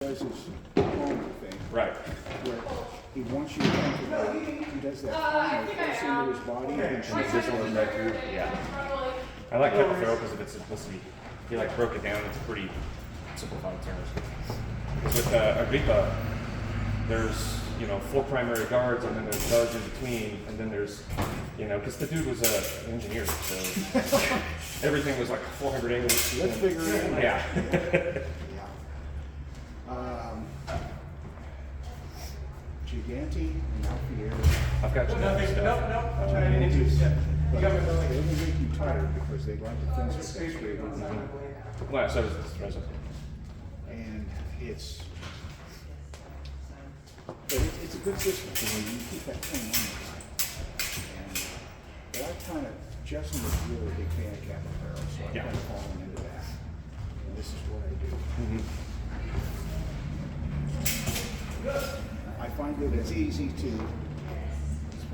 does his opponent thing. Right. Where he wants you to think about it. He does that thing that goes into his body and then shoots This it one right through. Yeah. I like cut and throw because of its simplicity. If you like broke it down, it's pretty simplified terms. Because with Agrippa, there's 4 primary guards, and then there's guards in between, and then there's because the dude was an engineer, so everything was like 400 angles. Let's figure it out. Yeah. Gigante and Alfieri. I've got you. They will make you tired because they like to fence with that straight on. Well, so does this resin. And it's a good system. You keep that thing on the line. And but I kind of Justin was really a big fan of Captain Barrel, so I've kind of fallen into that. And this is what I do. I find that it's easy to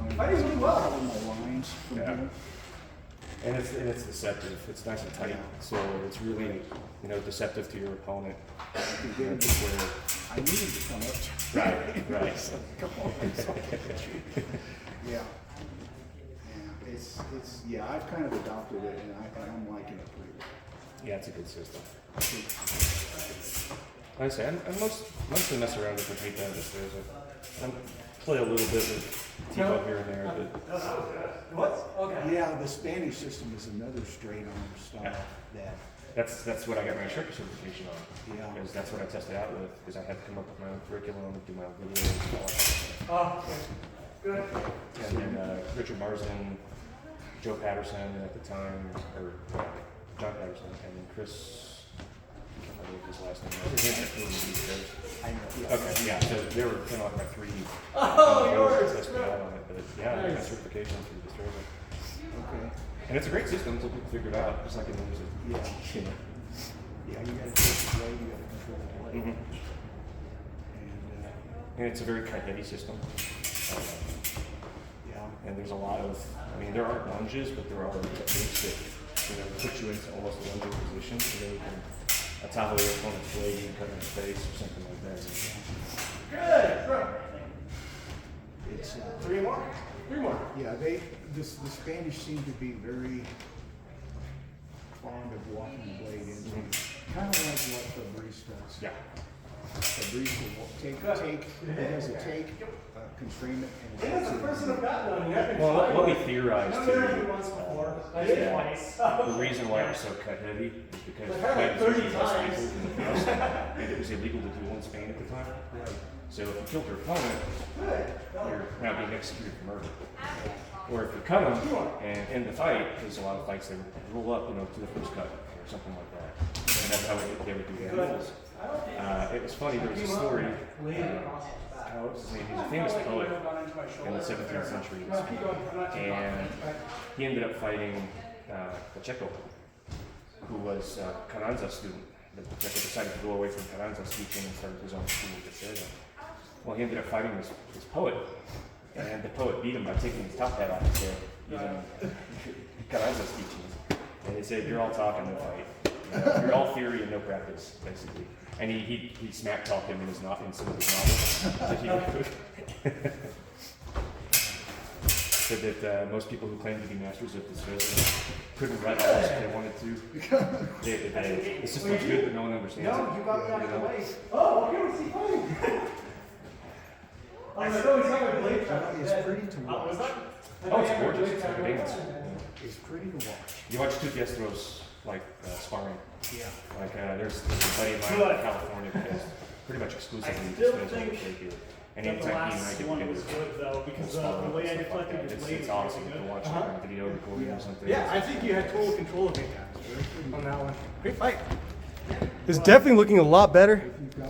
follow my lines from here. And it's deceptive. It's nice and tight, so it's really deceptive to your opponent. Where I needed to come up. Right. So, come on, yeah. I've kind of adopted it, and I'm liking it pretty well. Yeah, it's a good system. Like I say, I mostly mess around with the hate down this way. I play a little bit with T-ball here and there, but yeah, the Spanish system is another straight arm style that. That's what I got my instructor certification on. Yeah. Because that's what I tested out with. Because I had to come up with my own curriculum, do my own videos, and all that stuff. Oh, good. And then Richard Marsden, Joe Patterson at the time, or John Patterson, and then Chris. I can't remember what his last name was. I know. Okay, yeah. So they were kind of like my 3. Yours. Tested out on it, but yeah, I got my certification through this program. Okay. And it's a great system until people figure it out, just like in music. Yeah. Yeah, you gotta take the blade, you gotta control the blade. And it's a very cut-heavy system. And there's a lot of, there aren't lunges, but there are techniques that, put you into almost a lunging position, and then you can attack your opponent's blade and cut in his face or something like that. Good. It's 3 more. 3 more. yeah, the Spanish seem to be very fond of walking the blade into kind of like what Fabrice does. Yeah. Fabrice will take, he does a take, constrain it, and That's the first one I've gotten on here. Well, what we theorized I've too, never done once before. I did it twice. the reason why it was so cut-heavy is because I've the heard fight it was 30 usually less times. lethal than the first, and it was illegal to duel in Spain at the time. So if you killed your opponent, you're now being executed for murder. Or if you cut them and end the fight, there's a lot of fights that roll up, to the first cut or something like that. And that's how they would do the duels. It was funny. There was a story. What was his name? He was a famous poet in the 17th century, and he ended up fighting Pacheco, who was Carranza's student. But Pacheco decided to go away from Carranza's teaching and started his own school at Caesar. Well, he ended up fighting this poet, and the poet beat him by taking his top hat off his head, using Carranza's teachings. And he said, "You're all talk and no fight. You're all theory and no practice, basically." And he smack talked him in some of his novels that he wrote. Said that most people who claim to be masters of this business couldn't write all this if they wanted to. The system's good, but no one understands it. No, you got me out of the way. Oh, okay, what's he fighting? I know he's got a blade trap. It's pretty to watch. Oh, it's gorgeous. It's like a dance. It's pretty to watch. You watch two Diestros sparring. Yeah. Like there's a buddy of mine in California that is pretty much exclusively still just think here. And That the anytime he and I last get one together, was good though, because we'll spar the way I and stuff like deflected that. his It's blade was awesome good. to watch a video recording or something. Yeah, I think you had total control of me on that one. Great fight. It's definitely looking a lot better.